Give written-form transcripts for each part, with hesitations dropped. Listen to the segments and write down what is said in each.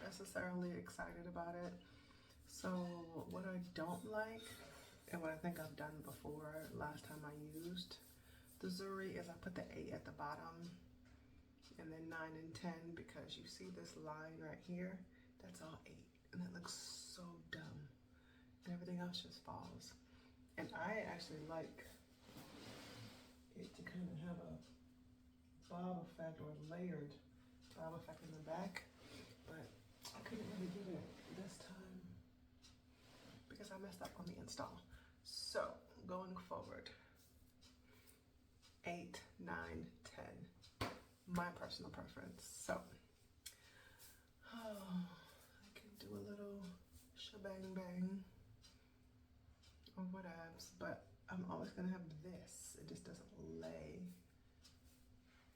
necessarily excited about it. So what I don't like, and what I think I've done before last time I used the Zury, is I put the 8 at the bottom and then 9 and 10, because you see this line right here, that's all 8, and it looks so dumb, and everything else just falls. And I actually like it to kind of have a bob effect or layered bob effect in the back, but I couldn't really get it this time because I messed up on the install. So going forward, 8, 9, 10, my personal preference. So I can do a little shebang bang or whatevs, but I'm always gonna have this. It just doesn't lay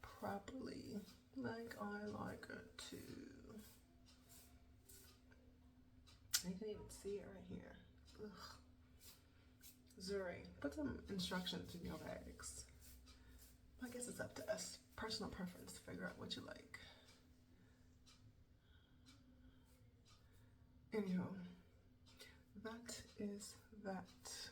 properly like I like it to. You can even see it right here. Ugh. Zury, put some instructions in your bags. I guess it's up to us, personal preference, to figure out what you like. Anyhow, that is that.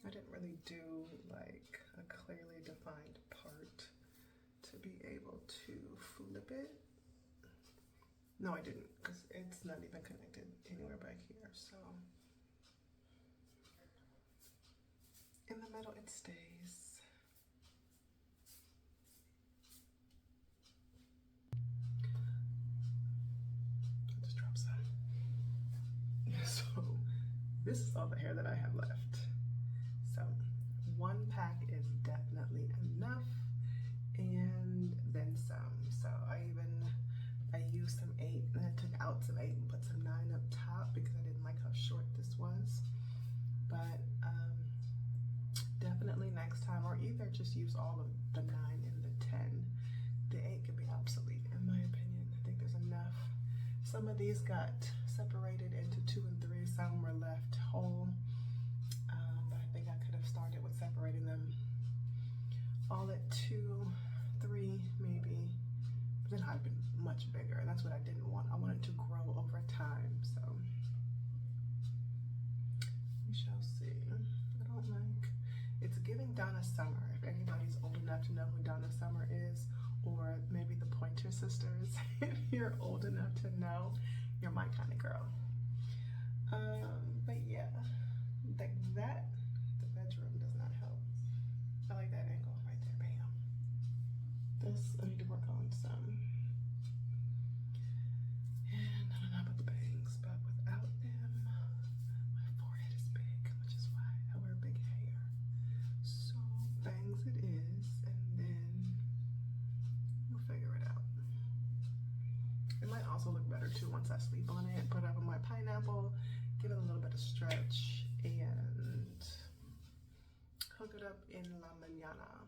I didn't really do like a clearly defined part to be able to flip it. No, I didn't, because it's not even connected anywhere back here. So in the middle it stays. I'll just drop some. So this is all the hair that I have left. So one pack is definitely enough, and then some. So I used some 8, and I took out some 8 and put some 9 up top because I didn't like how short this was. But definitely next time, or either just use all of the 9 and the 10. The 8 can be obsolete in my opinion. I think there's enough. Some of these got separated into 2 and 3. Some were left whole. But I think I could have started with separating them all at 2, 3 maybe. But then I'd been much bigger, and that's what I didn't want. I wanted to grow over time, so we shall see. I don't like, it's giving Donna Summer. If anybody's old enough to know who Donna Summer is, or maybe the Pointer Sisters, if you're old enough to know, you're my kind of girl. But yeah, like that, the bedroom does not help. I like that angle right there, bam. This, I need to work on some. And I don't know about the bangs, but without them, my forehead is big, which is why I wear big hair. So bangs it is, and then we'll figure it out. It might also look better too once I sleep on it. Put it up on my pineapple, give it a little bit of stretch, and hook it up in la mañana.